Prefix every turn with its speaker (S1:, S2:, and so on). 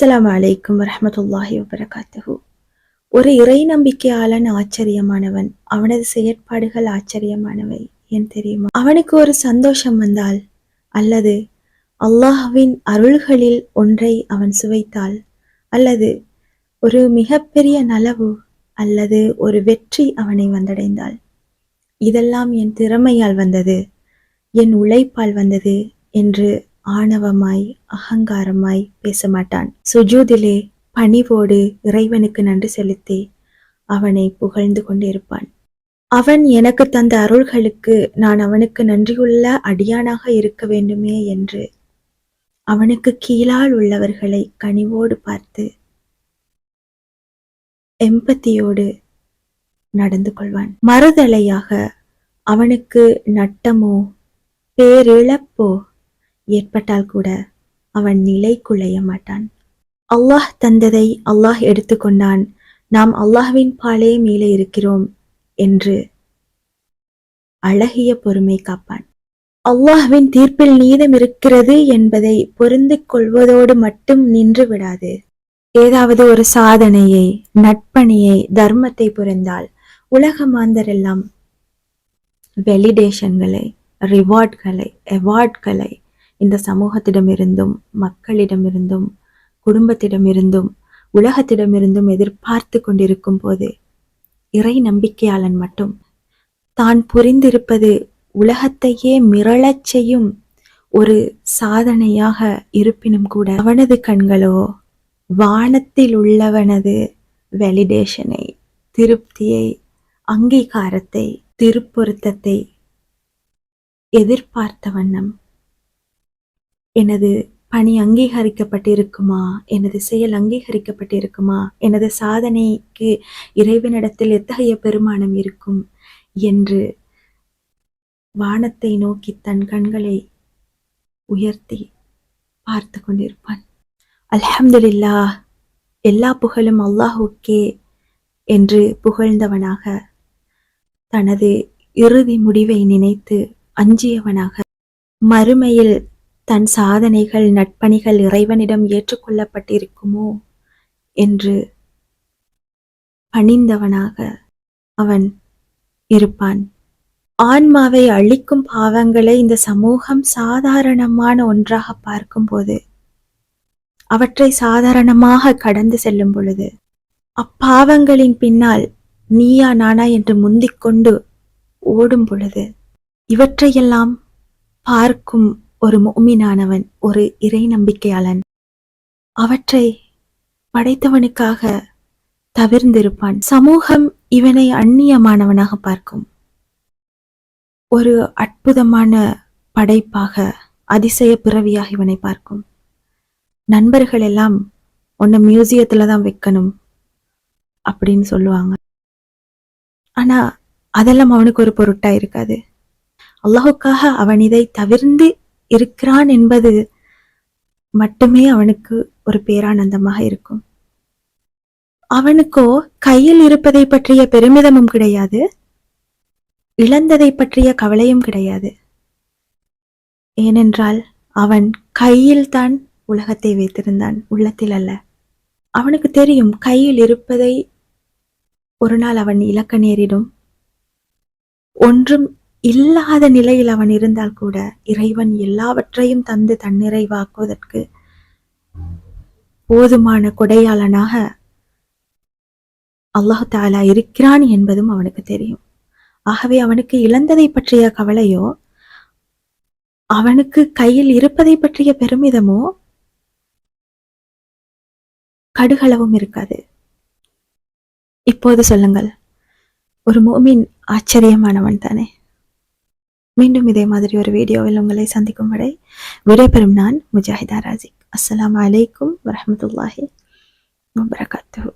S1: அஸ்ஸலாமு அலைக்கும் வரஹ்மத்துல்லாஹி வபரகாத்துஹு. ஒரு இறை நம்பிக்கையாளன் ஆச்சரியமானவன், அவனது செயற்பாடுகள் ஆச்சரியமானவை. ஏன் தெரியுமா? அவனுக்கு ஒரு சந்தோஷம் வந்தால் அல்லது அல்லாஹ்வின் அருள்களில் ஒன்றை அவன் சுவைத்தால் அல்லது ஒரு மிகப்பெரிய நலவு அல்லது ஒரு வெற்றி அவனை வந்தடைந்தால், இதெல்லாம் என் திறமையால் வந்தது, என் உழைப்பால் வந்தது என்று ஆணவமாய் அகங்காரமாய் பேச மாட்டான். சுஜூதிலே பணிவோடு இறைவனுக்கு நன்றி செலுத்தி அவனை புகழ்ந்து கொண்டிருப்பான். அவன் எனக்கு தந்த அருள்களுக்கு நான் அவனுக்கு நன்றியுள்ள அடியானாக இருக்க வேண்டுமே என்று அவனுக்கு கீழால் உள்ளவர்களை கனிவோடு பார்த்து எம்பத்தியோடு நடந்து கொள்வான். மறுதலையாக அவனுக்கு நட்டமோ பேரிழப்போ ஏற்பட்டால் கூட அவன் நிலை குலைய மாட்டான். அல்லாஹ் தந்ததை அல்லாஹ் எடுத்துக்கொண்டான், நாம் அல்லாஹ்வின் பாலே மேலே இருக்கிறோம் என்று அழகிய பொறுமை காப்பான். அல்லாஹ்வின் தீர்ப்பில் நீதம் இருக்கிறது என்பதை பொருந்து கொள்வதோடு மட்டும் நின்று விடாது. ஏதாவது ஒரு சாதனையை, நட்பணியை, தர்மத்தை புரிந்தால் உலக மாந்தரெல்லாம் வெலிடேஷன்களை, ரிவார்ட்களை, அவார்ட்களை இந்த சமூகத்திடமிருந்தும் மக்களிடமிருந்தும் குடும்பத்திடமிருந்தும் உலகத்திடமிருந்தும் எதிர்பார்த்து கொண்டிருக்கும் போது, இறை நம்பிக்கையாளன் மட்டும் தான் புரிந்திருப்பது உலகத்தையே மிரளச் செய்யும் ஒரு சாதனையாக இருப்பினும் கூட அவனது கண்களோ வானத்தில் உள்ளவனது வெலிடேஷனை, திருப்தியை, அங்கீகாரத்தை, திருப்பொருத்தத்தை எதிர்பார்த்த வண்ணம் எனது பணி அங்கீகரிக்கப்பட்டிருக்குமா, எனது செயல் அங்கீகரிக்கப்பட்டிருக்குமா, எனது சாதனைக்கு இறைவனிடத்தில் எத்தகைய பெருமானம் இருக்கும் என்று வானத்தை நோக்கி தன் கண்களை உயர்த்தி பார்த்து கொண்டிருப்பான். அல்ஹம்துலில்லாஹ், எல்லா புகழும் அல்லாஹுக்கே என்று புகழ்ந்தவனாக, தனது இறுதி முடிவை நினைத்து அஞ்சியவனாக, மறுமையில் தன் சாதனைகள், நட்பணிகள் இறைவனிடம் ஏற்றுக்கொள்ளப்பட்டிருக்குமோ என்று பணிந்தவனாக அவன் இருப்பான். ஆன்மாவை அழிக்கும் பாவங்களை இந்த சமூகம் சாதாரணமான ஒன்றாக பார்க்கும்போது, அவற்றை சாதாரணமாக கடந்து செல்லும் பொழுது, அப்பாவங்களின் பின்னால் நீயா நானா என்று முந்திக்கொண்டு ஓடும் பொழுது, இவற்றையெல்லாம் பார்க்கும் ஒரு முஃமினானவன், ஒரு இறை நம்பிக்கையாளன், அவற்றை படைத்தவனுக்காக தவிர்ந்திருப்பான். சமூகம் இவனை அந்நியமானவனாக பார்க்கும். ஒரு அற்புதமான படைப்பாக, அதிசய பிறவியாக இவனை பார்க்கும். நண்பர்கள் எல்லாம் உன்னை மியூசியத்துல தான் வைக்கணும் அப்படின்னு சொல்லுவாங்க. ஆனா அதெல்லாம் அவனுக்கு ஒரு பொருட்டா இருக்காது. அல்லாஹுக்காக அவன் இதை தவிர்ந்து இருக்கிறான் என்பது மட்டுமே அவனுக்கு ஒரு பேரானந்தமாக இருக்கும். அவனுக்கோ கையில் இருப்பதை பற்றிய பெருமிதமும் கிடையாது, இழந்ததை பற்றிய கவலையும் கிடையாது. ஏனென்றால் அவன் கையில் தான் உலகத்தை வைத்திருந்தான், உள்ளத்தில் அல்ல. அவனுக்கு தெரியும், கையில் இருப்பதை ஒரு நாள் அவன் இழக்க நேரிடும். ஒன்றும் இல்லாத நிலையில் அவன் இருந்தால் கூட இறைவன் எல்லாவற்றையும் தந்து தன்னிறைவாக்குவதற்கு போதுமான கொடையாளனாக அல்லாஹ் தஆலா இருக்கிறான் என்பதும் அவனுக்கு தெரியும். ஆகவே அவனுக்கு இழந்ததை பற்றிய கவலையோ, அவனுக்கு கையில் இருப்பதை பற்றிய பெருமிதமோ கடுகளவும் இருக்காது. இப்போது சொல்லுங்கள், ஒரு முஃமின் ஆச்சரியமானவன் தானே? மீண்டும் இதே மாதிரி ஒரு வீடியோவில் உங்களை சந்திக்கும் வரை விடைபெறும் நான் முஜாஹிதா ராசிக். அஸ்ஸலாமு அலைக்கும் வரஹ்மத்துல்லாஹி வபரகாத்துஹு.